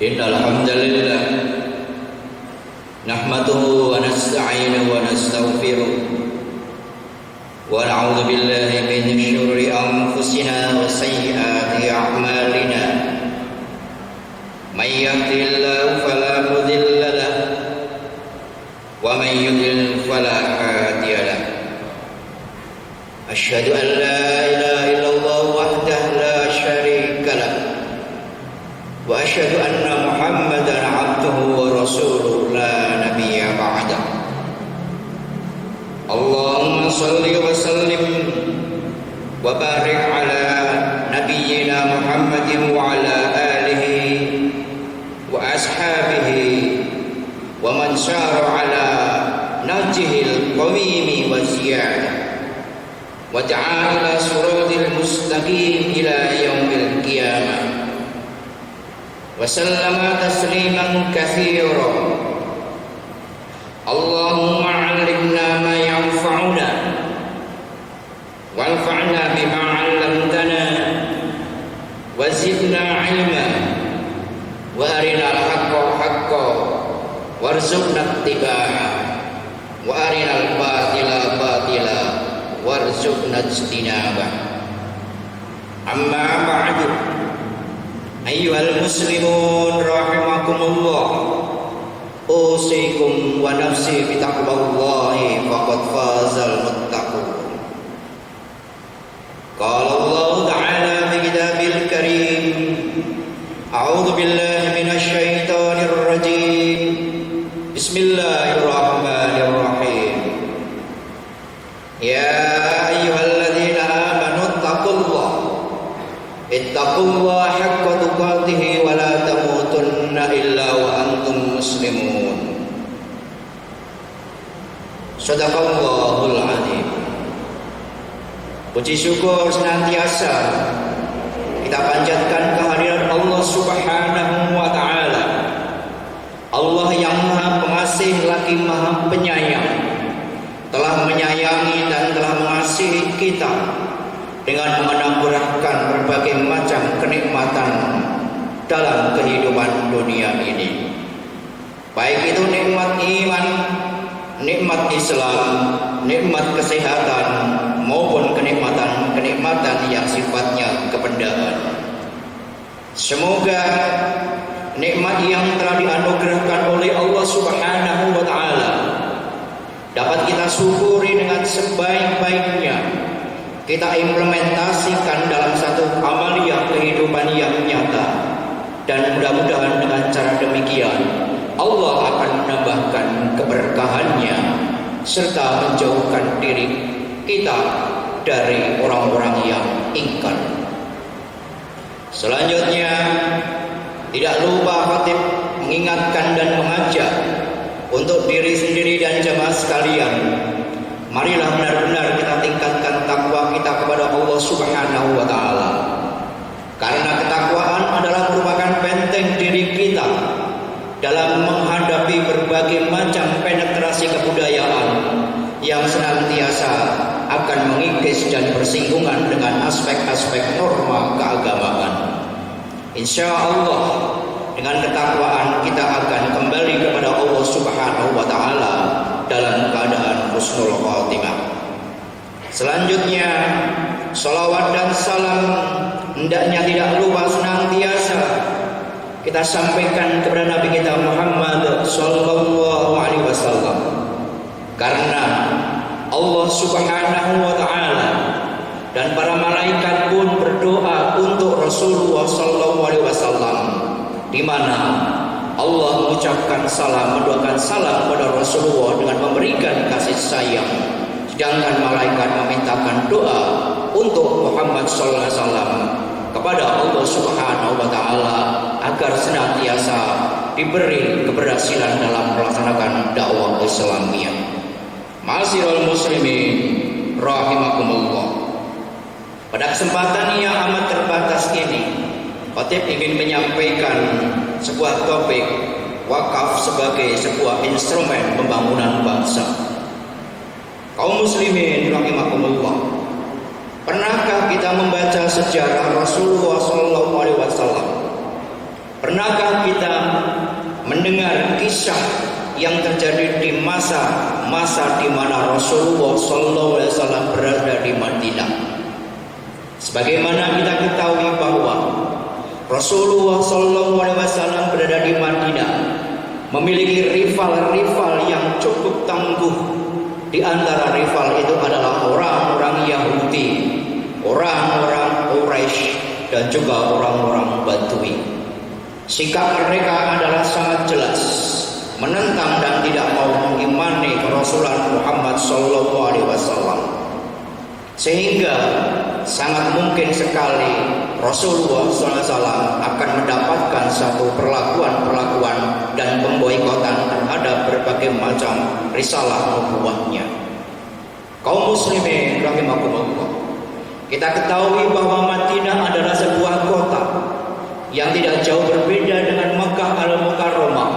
Innal hamdalillah nahmaduhu wa nasta'inuhu wa nastaghfiruh wa na'udzu billahi min syururi anfusina wa sayyiati a'malina. May yahdihillahu fala mudilla lahu wa may yudlil fala hadiya lahu. Asyhadu an la ilaha illallah wahdahu la syarika lahu wa asyhadu anna Muhammadan abduhu wa rasuluhu la nabiyya ba'dahu. Allahumma shalli wa sallim wa barik ala nabiyyina Muhammadin wa ala alihi wa ashabihi wa man syara ala nahjihil qawimi wa ziyadah wa da'a ila siratil mustaqim ila yaumil qiyamah wa sallama tasliman katsira. Allahumma 'allimna ma yanfa'una wanfa'na bima 'allamtana wa zidna 'ilma wa arinal haqqa haqqan warzuqna ittiba'ah wa arinal batila batila warzuqna ijtinabah. Amma ba'du, ayyuhal muslimun rahimakumullah, usikum wa nafsi bitaqwallahi faqad fazal muttaqun. Qala Allah ta'ala fi kitabil karim, a'udzu billahi minasy syaithanir rajim. Bismillahirrahmanirrahim. Ya ayyuhalladzina amanu ittaqullaha haqqa tuqatih wa la tamutunna illa wa antum muslimun. Shadaqallahul adzim. Puji syukur senantiasa kita panjatkan kehadiran Allah Subhanahu wa taala. Allah yang Maha Pengasih lagi Maha Penyayang, telah menyayangi dan telah mengasihi kita dengan menganugerahkan berbagai macam kenikmatan dalam kehidupan dunia ini. Baik itu nikmat iman, nikmat Islam, nikmat kesehatan, maupun kenikmatan yang sifatnya kebendaan. Semoga nikmat yang telah dianugerahkan oleh Allah Subhanahu wa taala dapat kita syukuri dengan sebaik-baiknya, kita implementasikan dalam satu amaliyah kehidupan yang nyata, dan mudah-mudahan dengan cara demikian Allah akan menambahkan keberkahannya serta menjauhkan diri kita dari orang-orang yang ingkar. Selanjutnya, tidak lupa khatib mengingatkan dan mengajak untuk diri sendiri dan jemaah sekalian, marilah benar-benar kita tingkatkan takwa kita kepada Allah Subhanahu wa taala. Karena ketakwaan adalah merupakan benteng diri kita dalam menghadapi berbagai macam penetrasi kebudayaan yang senantiasa akan mengikis dan bersinggungan dengan aspek-aspek norma keagamaan. Insya Allah dengan ketakwaan kita akan kembali kepada Allah Subhanahu wa taala dalam keadaan husnul khatimah. Selanjutnya, salawat dan salam hendaknya tidak lupa senantiasa kita sampaikan kepada Nabi kita Muhammad sallallahu alaihi wasallam. Karena Allah Subhanahu wa taala dan para malaikat pun berdoa untuk Rasulullah sallallahu alaihi wasallam, di mana Allah mengucapkan salam, mendoakan salam kepada Rasulullah dengan memberikan kasih sayang, sedangkan malaikat memintakan doa untuk Muhammad sallallahu alaihi wasallam kepada Allah Subhanahu wa taala agar senantiasa diberi keberhasilan dalam melaksanakan dakwah Islamiyah. Ma'asyiral muslimin rahimakumullah. Pada kesempatan yang amat terbatas ini, khatib ingin menyampaikan sebuah topik wakaf sebagai sebuah instrumen pembangunan bangsa. Kaum muslimin rahimakumullah, pernahkah kita membaca sejarah Rasulullah SAW? Pernahkah kita kisah yang terjadi di masa di mana Rasulullah SAW berada di Madinah. Sebagaimana kita ketahui bahwa Rasulullah SAW berada di Madinah memiliki rival-rival yang cukup tangguh. Di antara rival itu adalah orang-orang Yahudi, orang-orang Quraisy, dan juga orang-orang Badui. Sikap mereka adalah sangat jelas, menentang dan tidak mau mengimani Rasulullah Muhammad SAW. Sehingga sangat mungkin sekali Rasulullah SAW akan mendapatkan satu perlakuan dan pemboikotan terhadap berbagai macam risalah nubuwahnya. Kaum muslimin rahimakumullah, kita ketahui bahwa Madinah adalah sebuah kota yang tidak jauh berbeda dengan Makkah Al-Mukarramah,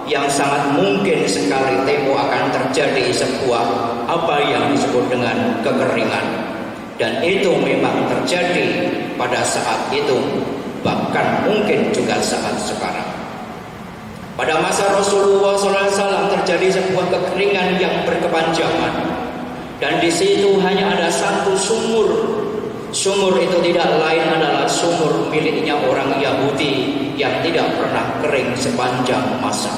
yang sangat mungkin sekali tempo akan terjadi sebuah apa yang disebut dengan kekeringan. Dan itu memang terjadi pada saat itu, bahkan mungkin juga saat sekarang. Pada masa Rasulullah SAW terjadi sebuah kekeringan yang berkepanjangan, dan di situ hanya ada satu sumur. Sumur itu tidak lain adalah sumur miliknya orang Yahudi yang tidak pernah kering sepanjang masa.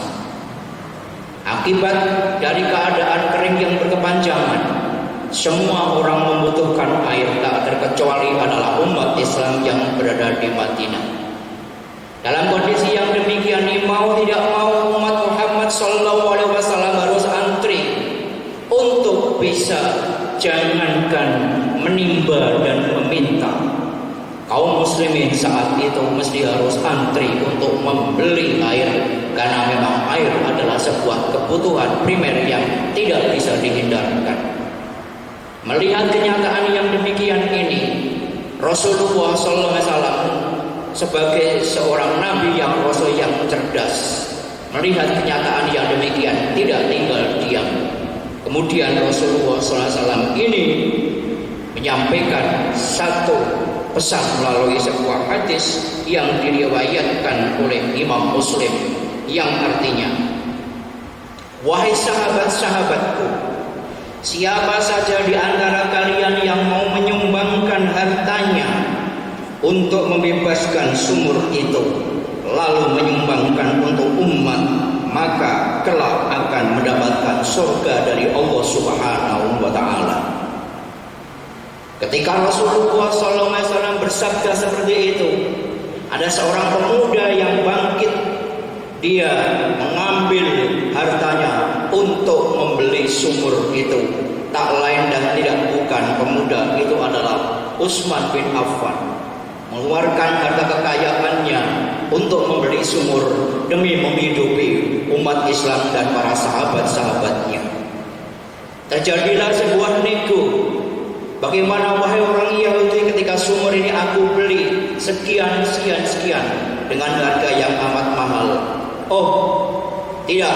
Akibat dari keadaan kering yang berkepanjangan, semua orang membutuhkan air, tak terkecuali adalah umat Islam yang berada di Madinah. Dalam kondisi yang demikian, mau tidak mau umat Muhammad SAW harus antri untuk bisa, jangankan menimba dan meminta. Kaum muslimin saat itu mesti harus antri untuk membeli air, karena memang air adalah sebuah kebutuhan primer yang tidak bisa dihindarkan. Melihat kenyataan yang demikian ini, Rasulullah SAW sebagai seorang nabi yang rasul yang cerdas, melihat kenyataan yang demikian tidak tinggal diam. Kemudian Rasulullah SAW ini menyampaikan satu pesan melalui sebuah hadis yang diriwayatkan oleh Imam Muslim, yang artinya, wahai sahabat-sahabatku, siapa saja di antara kalian yang mau menyumbangkan hartanya untuk membebaskan sumur itu, lalu menyumbangkan untuk umat, maka kelak akan mendapatkan surga dari Allah Subhanahu wa Ta'ala. Ketika Rasulullah SAW bersabda seperti itu, ada seorang pemuda yang bangkit. Dia mengambil hartanya untuk membeli sumur itu. Tak lain dan tidak bukan pemuda itu adalah Utsman bin Affan. Mengeluarkan harta kekayaannya untuk membeli sumur demi menghidupi umat Islam dan para sahabat-sahabatnya. Terjadilah sebuah nego. Bagaimana wahai orang Yahudi, ketika sumur ini aku beli sekian dengan harga yang amat mahal. Oh, tidak,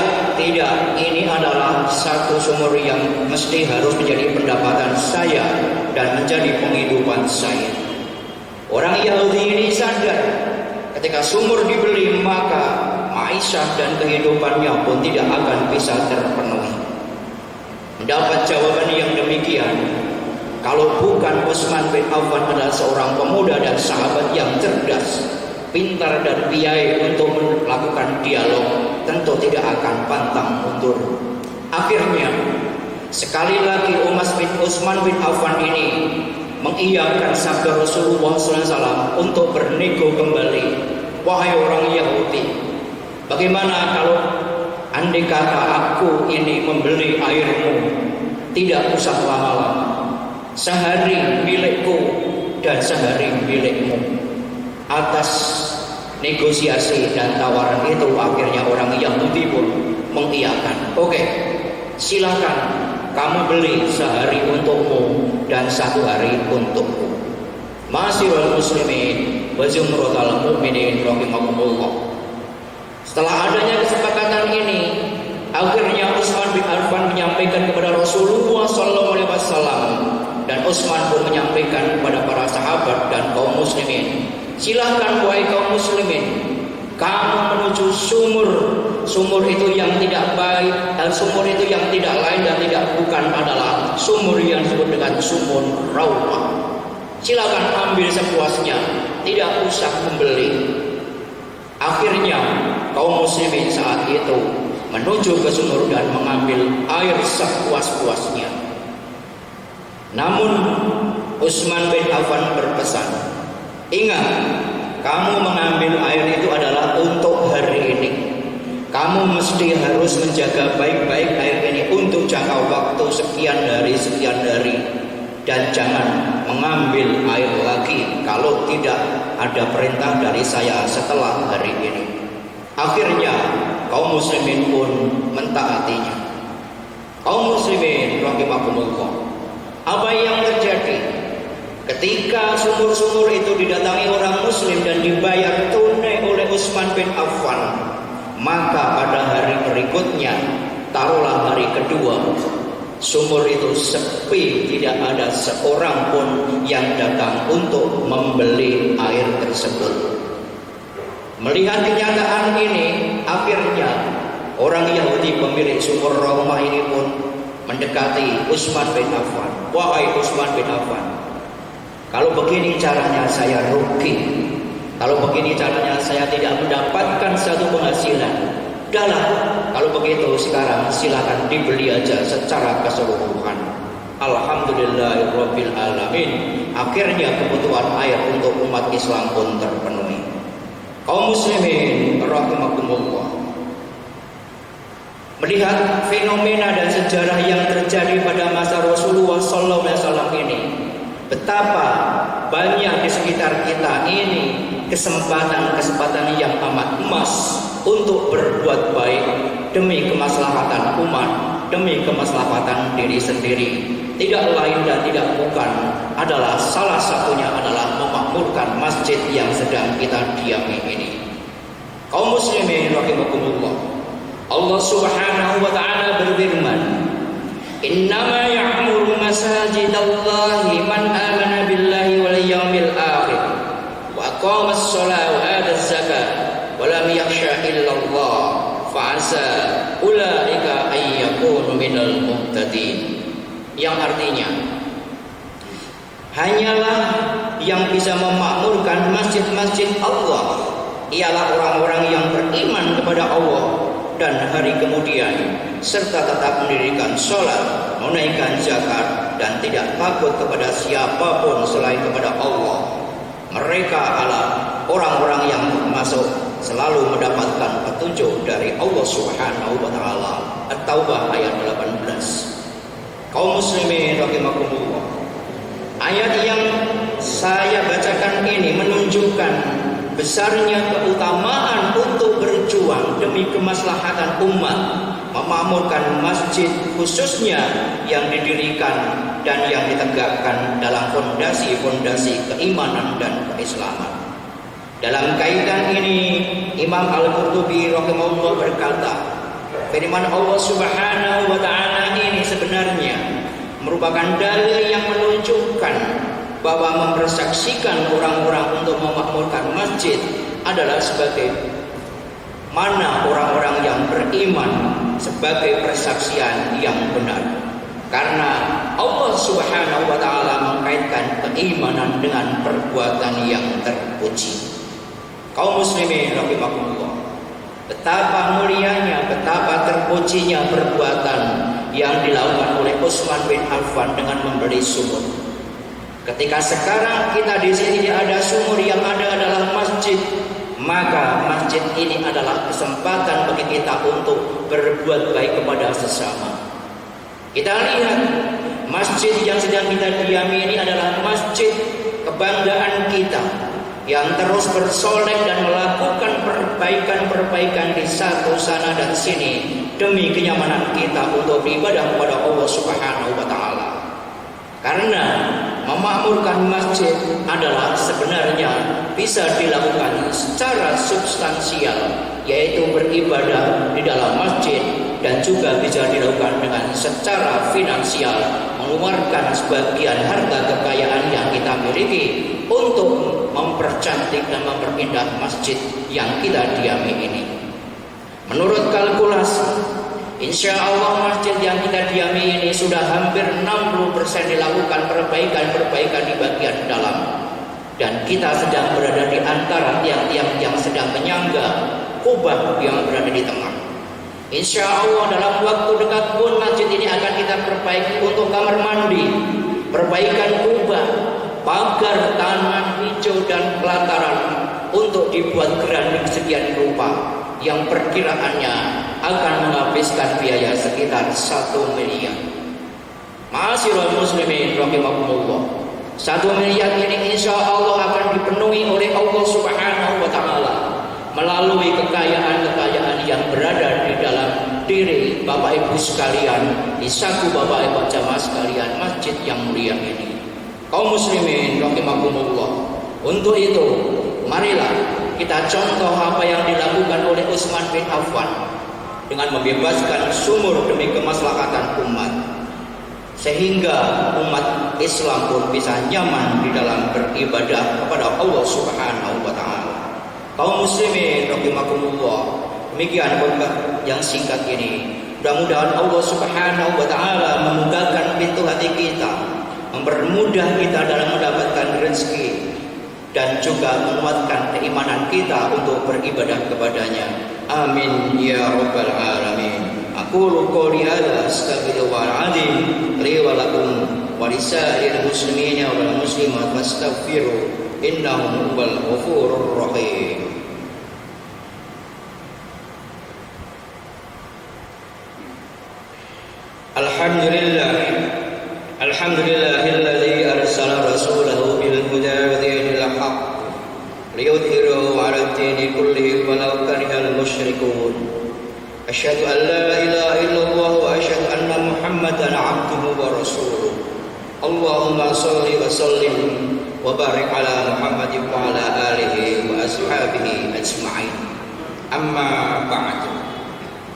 ini adalah satu sumur yang mesti harus menjadi pendapatan saya dan menjadi penghidupan saya. Orang Yahudi ini sadar, ketika sumur dibeli maka ma'isyah dan kehidupannya pun tidak akan bisa terpenuhi. Mendapat jawaban yang demikian, kalau bukan Utsman bin Affan adalah seorang pemuda dan sahabat yang cerdas, pintar dan piawai untuk melakukan dialog, tentu tidak akan pantang mundur. Akhirnya sekali lagi Utsman bin Affan ini mengiyakan sabda Rasulullah SAW untuk bernego kembali. Wahai orang Yahudi, bagaimana kalau andai kata aku ini membeli airmu, tidak usah lama-lama, sehari milikku dan sehari milikmu. Atas negosiasi dan tawaran itu, akhirnya orang Yahudi pun mengiyakan. Oke, silakan kamu beli sehari untukmu dan satu hari untukku. Ma'asyiral muslimin wa zumratal mu'minin rahimakumullah. Setelah adanya kesepakatan ini, akhirnya Utsman bin Affan menyampaikan kepada Rasulullah SAW, dan Utsman pun menyampaikan kepada para sahabat dan kaum muslimin, silahkan wahai kaum muslimin, kamu menuju sumur. Sumur itu yang tidak baik, dan sumur itu yang tidak lain dan tidak bukan adalah sumur yang disebut dengan sumur Raumah. Silakan ambil sepuasnya, tidak usah membeli. Akhirnya kaum muslimin saat itu menuju ke sumur dan mengambil air sepuas-puasnya. Namun Utsman bin Affan berpesan, ingat, kamu mengambil air itu adalah untuk hari ini. Kamu mesti harus menjaga baik-baik air ini untuk jangka waktu sekian hari, dan jangan mengambil air lagi kalau tidak ada perintah dari saya setelah hari ini. Akhirnya kaum muslimin pun mentaatinya. Kaum muslimin rahimakumullah, apa yang terjadi ketika sumur-sumur itu didatangi orang muslim dan dibayar tunai oleh Utsman bin Affan? Maka pada hari berikutnya, taruhlah hari kedua, sumur itu sepi, tidak ada seorang pun yang datang untuk membeli air tersebut. Melihat kenyataan ini, akhirnya orang Yahudi pemilik sumur Raumah ini pun mendekati Utsman bin Affan. Wahai Utsman bin Affan, kalau begini caranya saya rugi. Kalau begini caranya saya tidak mendapatkan satu penghasilan. Udahlah, kalau begitu sekarang silakan dibeli aja secara keseluruhan. Alhamdulillahirabbil alamin. Akhirnya kebutuhan air untuk umat Islam pun terpenuhi. Kaum muslimin rahimakumullah, melihat fenomena dan sejarah yang terjadi pada masa Rasulullah SAW ini, betapa banyak di sekitar kita ini kesempatan yang amat emas untuk berbuat baik demi kemaslahatan umat, demi kemaslahatan diri sendiri. Tidak lain dan tidak bukan adalah salah satunya adalah memakmurkan masjid yang sedang kita diami ini. Kaum muslimin rahimakumullah, Allah Subhanahu wa taala berfirman, "Innama ya'muru masajidallahi man amana billahi wal yawmil akhir wa aqama as-salata wa ata az-zakata wa lam yakhsha illa Allah fa 'asa ulaika ay yakunu minal muhtadin." Yang artinya, hanyalah yang bisa memakmurkan masjid-masjid Allah ialah orang-orang yang beriman kepada Allah dan hari kemudian, serta tetap mendirikan sholat, menunaikan zakat, dan tidak takut kepada siapapun selain kepada Allah. Mereka adalah orang-orang yang termasuk selalu mendapatkan petunjuk dari Allah Subhanahu wa taala. At-Taubah ayat 18. Kaum muslimin rahimakumullah, ayat yang saya bacakan ini menunjukkan besarnya keutamaan untuk berjuang demi kemaslahatan umat, memakmurkan masjid khususnya yang didirikan dan yang ditegakkan dalam fondasi-fondasi keimanan dan keislaman. Dalam kaitan ini, Imam Al-Qurtubi rahimahullah berkata, firman Allah Subhanahu wa taala ini sebenarnya merupakan dalil yang menunjukkan bahwa mempersaksikan orang-orang untuk memakmurkan masjid adalah sebagai mana orang-orang yang beriman sebagai persaksian yang benar. Karena Allah Subhanahu wa taala mengkaitkan keimanan dengan perbuatan yang terpuji. Kaum muslimin rahimakumullah, betapa mulianya, betapa terpujinya perbuatan yang dilakukan oleh Utsman bin Affan dengan membeli sumur. Ketika sekarang kita di sini ada sumur, yang ada adalah masjid, maka masjid ini adalah kesempatan bagi kita untuk berbuat baik kepada sesama. Kita lihat masjid yang sedang kita diami ini adalah masjid kebanggaan kita, yang terus bersolek dan melakukan perbaikan-perbaikan di satu sana dan sini demi kenyamanan kita untuk beribadah kepada Allah Subhanahu wa taala. Karena memakmurkan masjid adalah sebenarnya bisa dilakukan secara substansial, yaitu beribadah di dalam masjid, dan juga bisa dilakukan dengan secara finansial, mengeluarkan sebagian harta kekayaan yang kita miliki untuk mempercantik dan memperindah masjid yang kita diami ini. Menurut kalkulasi, insya Allah masjid yang kita diami ini sudah hampir 60% dilakukan perbaikan-perbaikan di bagian dalam. Dan kita sedang berada di antara tiang-tiang yang sedang menyangga kubah yang berada di tengah. Insya Allah dalam waktu dekat pun masjid ini akan kita perbaiki untuk kamar mandi, perbaikan kubah, pagar, taman hijau dan pelataran untuk dibuat granding sekian rupa yang perkiraannya akan menghabiskan biaya sekitar 1 miliar. Ma'asyiral muslimin rahimakumullah. 1 miliar ini insya Allah akan dipenuhi oleh Allah Subhanahu wa Ta'ala melalui kekayaan-kekayaan yang berada di dalam diri Bapak Ibu sekalian, di saku Bapak Ibu jamaah sekalian masjid yang mulia ini. Kaum muslimin rahimakumullah. Untuk itu, marilah kita contoh apa yang dilakukan oleh Utsman bin Affan dengan membebaskan sumur demi kemaslahatan umat, sehingga umat Islam pun bisa nyaman di dalam beribadah kepada Allah Subhanahu wa Ta'ala. Kaum muslimin rahimakumullah, demikian khutbah yang singkat ini. Mudah-mudahan Allah Subhanahu wa Ta'ala memudahkan pintu hati kita, mempermudah kita dalam mendapatkan rezeki, dan juga menguatkan keimanan kita untuk beribadah kepadanya. Amin ya rabbal alamin. Aqulu qouli hadza astaghfirullahaladzim li wa lakum wa lisairil muslimina wal muslimat fastaghfiru innahu huwal ghafurur rahim. Alhamdulillahilladzi arsala rasulahu bil huda wa dinil haqq liyudhhirahu 'ala ad-dini kullihi walau karihal musyrikun. Asyhadu an la ilaha illallah wa asyhadu anna Muhammadan 'abduhu wa rasuluh. Allahumma shalli wa sallim wa barik ala Muhammadin wa ala alihi wa ashabihi ajma'in. Amma ba'du.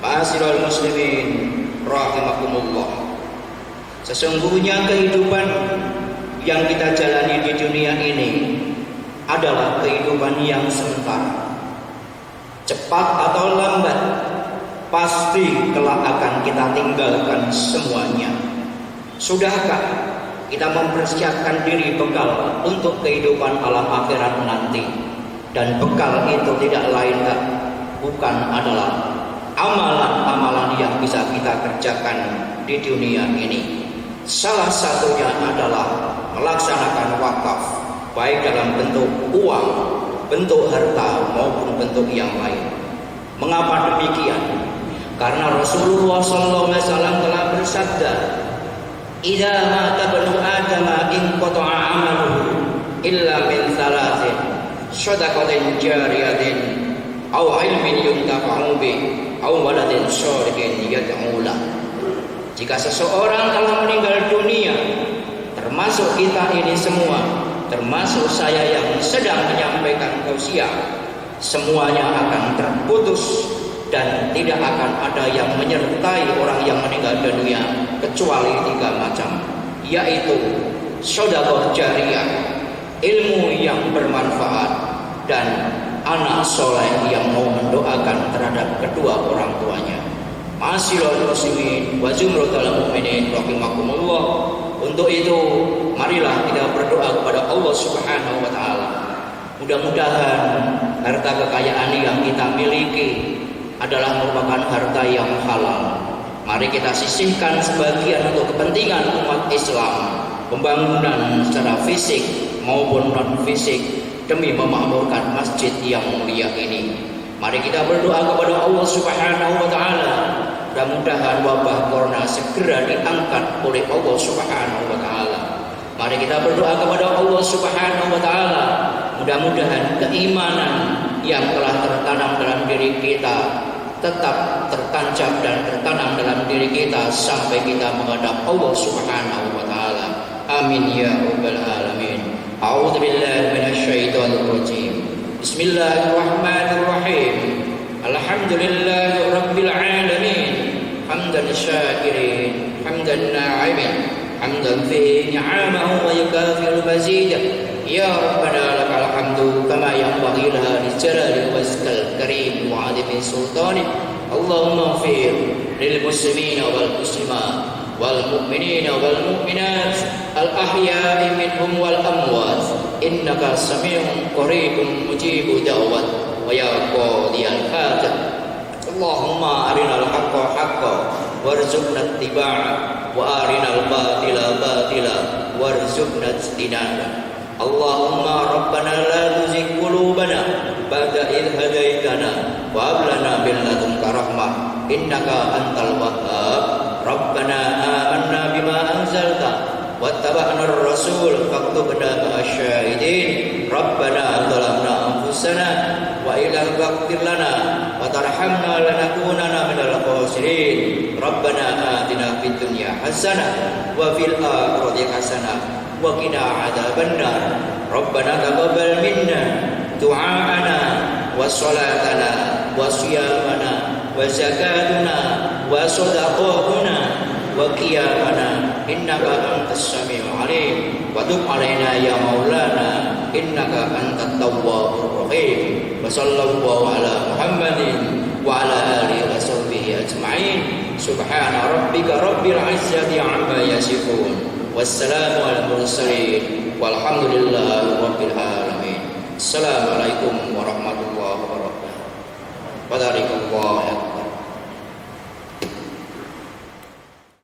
Ma'asyiral muslimin rahimakumullah. Sesungguhnya kehidupan yang kita jalani di dunia ini adalah kehidupan yang sementara. Cepat atau lambat pasti kelak akan kita tinggalkan semuanya. Sudahkah kita mempersiapkan diri bekal untuk kehidupan alam akhirat nanti? Dan bekal itu tidak lain bukan adalah amalan-amalan yang bisa kita kerjakan di dunia ini. Salah satunya adalah melaksanakan wakaf, baik dalam bentuk uang, bentuk harta maupun bentuk yang lain. Mengapa demikian? Karena Rasulullah SAW telah bersabda, "Idza mata ibnu Adam inqata'a 'amaluhu illa min thalathin, shadaqatin jariyatin, aw 'ilmin yuntafa'u bih, aw waladin shalihin yad'u lahu." Jika seseorang telah meninggal dunia, termasuk kita ini semua, termasuk saya yang sedang menyampaikan tausiah, semuanya akan terputus dan tidak akan ada yang menyertai orang yang meninggal dunia kecuali 3 macam, yaitu sedekah jariyah, ilmu yang bermanfaat, dan anak soleh yang mau mendoakan terhadap kedua orang tuanya. Ma'asyiral muslimin wa zumratal mu'minin rahimakumullah. Untuk itu marilah kita berdoa kepada Allah Subhanahu wa Ta'ala. Mudah-mudahan harta kekayaan yang kita miliki adalah merupakan harta yang halal. Mari kita sisihkan sebagian untuk kepentingan umat Islam, pembangunan secara fisik maupun non fisik demi memakmurkan masjid yang mulia ini. Mari kita berdoa kepada Allah Subhanahu wa Ta'ala. Mudah-mudahan wabah corona segera diangkat oleh Allah Subhanahu wa Ta'ala. Mari kita berdoa kepada Allah Subhanahu wa Ta'ala. Mudah-mudahan keimanan yang telah tertanam dalam diri kita tetap tertancap dan tertanam dalam diri kita sampai kita menghadap Allah Subhanahu wa Ta'ala. Amin ya rabbal alamin. A'udzu billahi minasyaitonir rajim. Bismillahirrahmanirrahim. Alhamdulillahi rabbil alamin. Hamdan syakirin, hamdan na'imin, hamdan fihi ni'amahu wa yukafiru mazidah. Ya Rabbana lakal hamdu kama yanbaghi li jalali wajhikal karim wa 'azimi sultanik. اللهم اغفر للمسلمين والمسلمات والمؤمنين والمؤمنات الأحياء منهم والأموات إنك سميع قريب مجيب دعوة ويا قاضي الحاجة اللهم أرنا الحق حقا وارزقنا اتباعه وأرنا الباطل باطلا وارزقنا اجتنابه اللهم ربنا لا تزغ قلوبنا بعد إذ هديتنا وهب لنا من لدنك رحمة إنك أنت الوهاب ربنا آمنا بما أنزلت واتبعنا الرسول فاكتبنا مع الشاهدين ربنا ظلمنا أنفسنا وإن لم تغفر لنا وترحمنا لنكونن من الخاسرين ربنا آتنا في الدنيا حسنة وفي الآخرة حسنة وقنا عذاب النار ربنا تقبل منا دعاءنا وصلاتنا وصيامنا وزكاتنا وصدقاتنا وقيامنا إنك أنت السميع العليم وتب علينا يا مولانا إنك أنت التواب الرحيم وصلى الله على محمد وعلى آله وصحبه أجمعين سبحان ربك رب العزة عما يصفون والسلام على المرسلين والحمد لله رب العالمين السلام عليكم ورحمة الله وبركاته.